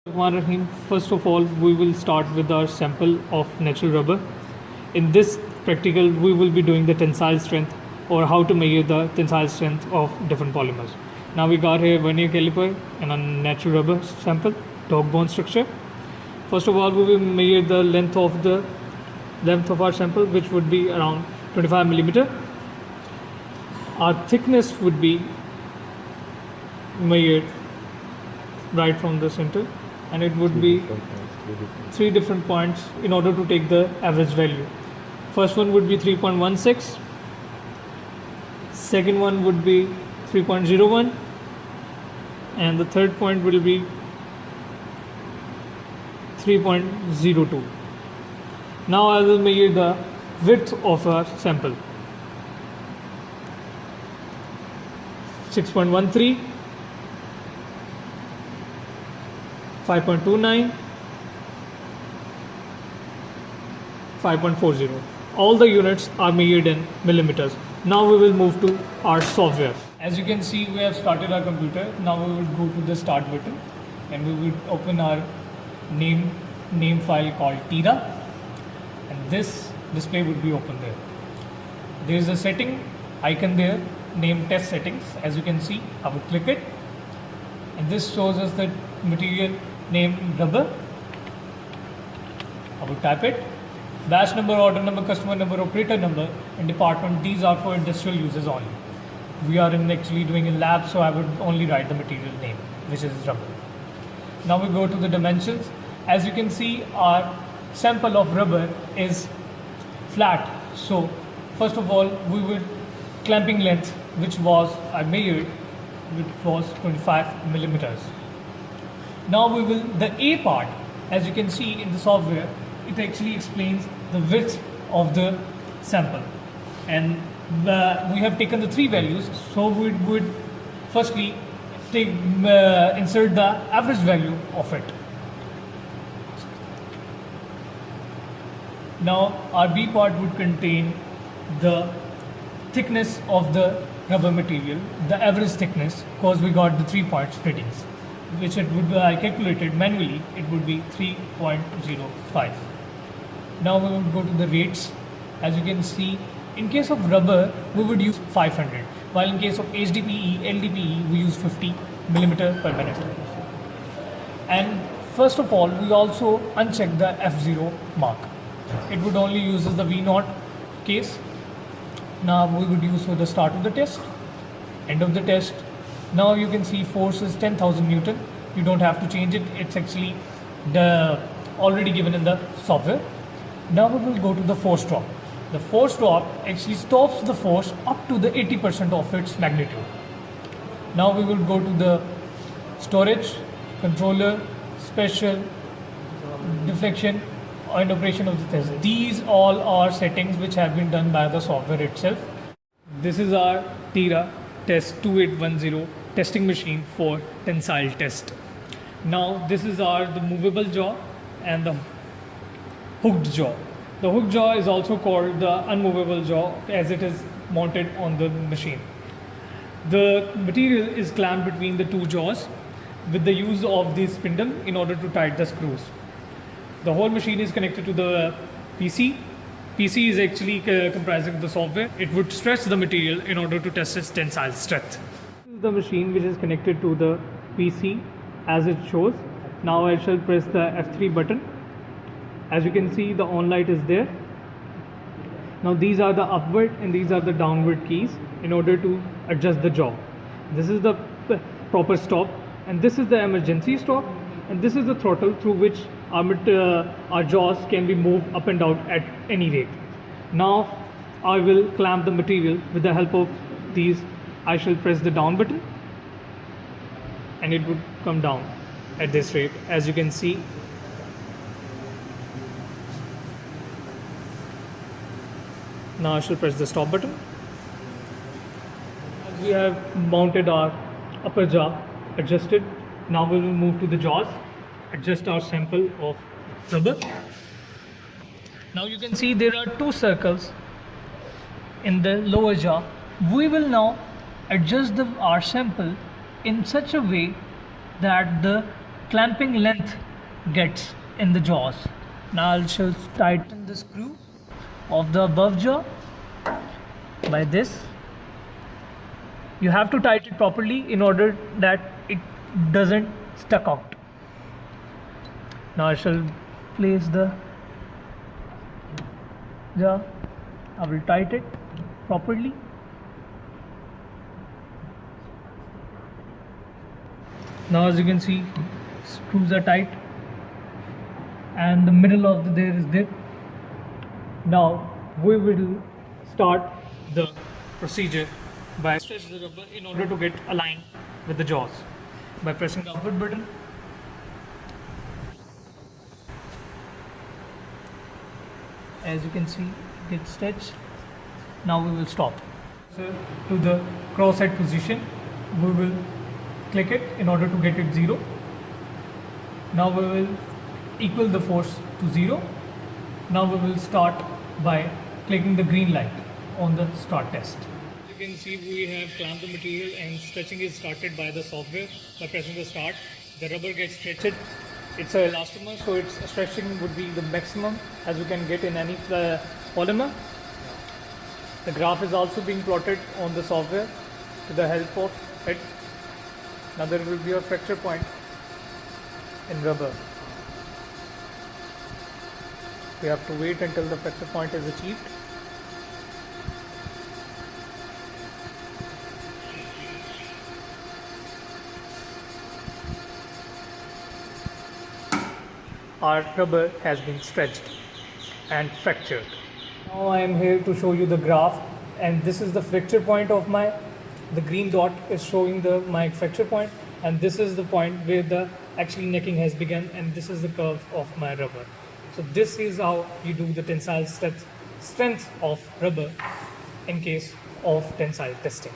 Rahim. First of all, we will start with our sample of natural rubber. In this practical, we will be doing the tensile strength or how to measure the tensile strength of different polymers. Now we got here vernier caliper and a natural rubber sample, dog bone structure. First of all, we will measure the length of our sample, which would be around 25 millimeter. Our thickness would be measured right from the center, and it would be three different points in order to take the average value. First one would be 3.16, second one would be 3.01, and the third point will be 3.02. Now I will measure the width of our sample. 6.13, 5.29, 5.40. All the units are measured in millimeters. Now we will move to our software. As you can see, we have started our computer. Now we will go to the start button and we will open our name file called Tira, and this display would be open there. There is a setting icon there named test settings. As you can see, I would click it and this shows us the material name rubber. I would type it. Batch number, order number, customer number, operator number, and department. These are for industrial uses only. We are actually doing a lab, so I would only write the material name, which is rubber. Now we go to the dimensions. As you can see, our sample of rubber is flat. So first of all, we would clamping length, which was I measured, which was 25 millimeters. Now we will, the A part, as you can see in the software, it actually explains the width of the sample. And we have taken the three values, so we would firstly insert the average value of it. Now our B part would contain the thickness of the rubber material, the average thickness, because we got the 3 points ratings, which it would be calculated manually, it would be 3.05. Now we would go to the rates. As you can see, in case of rubber, we would use 500, while in case of HDPE, LDPE, we use 50 millimeter per minute. And first of all, we also uncheck the F0 mark. It would only use the V0 case. Now we would use for the start of the test, end of the test. Now you can see force is 10,000 Newton. You don't have to change it. It's actually already given in the software. Now we will go to the force drop. The force drop actually stops the force up to the 80% of its magnitude. Now we will go to the storage, controller, special, deflection, and operation of the test. These all are settings which have been done by the software itself. This is our Tira Test 2810 testing machine for tensile test. Now this is the movable jaw and the hooked jaw. The hooked jaw is also called the unmovable jaw as it is mounted on the machine. The material is clamped between the two jaws with the use of the spindle in order to tighten the screws. The whole machine is connected to the PC. PC is actually comprising the software. It would stretch the material in order to test its tensile strength. This is the machine which is connected to the PC as it shows. Now I shall press the F3 button. As you can see, the on light is there. Now these are the upward and these are the downward keys in order to adjust the jaw. This is the proper stop, and this is the emergency stop, and this is the throttle through which our jaws can be moved up and down at any rate. Now I will clamp the material with the help of these. I shall press the down button and it would come down at this rate, as you can see. Now I shall press the stop button. As we have mounted our upper jaw adjusted, now we will move to the jaws, adjust our sample of rubber. Now you can see there are two circles in the lower jaw. We will now adjust our sample in such a way that the clamping length gets in the jaws. Now I'll just tighten the screw of the above jaw by this. You have to tighten it properly in order that it doesn't stuck out. Now I shall place the jaw. I will tighten it properly. Now as you can see, screws are tight and the middle of there is dip. Now we will start the procedure by stretch the rubber in order to get aligned with the jaws by pressing the upward button. As you can see, it gets stretched. Now we will stop. So to the cross-head position, we will click it in order to get it 0. Now we will equal the force to 0. Now we will start by clicking the green light on the start test. You can see we have clamped the material and stretching is started by the software. By pressing the start, the rubber gets stretched. It's an elastomer, so its stretching would be the maximum as you can get in any polymer. The graph is also being plotted on the software with the help of it. Now there will be a fracture point in rubber. We have to wait until the fracture point is achieved. Our rubber has been stretched and fractured. Now I am here to show you the graph, and this is the fracture point of the green dot is showing my fracture point, and this is the point where the actually necking has begun, and this is the curve of my rubber. So this is how you do the tensile strength of rubber in case of tensile testing.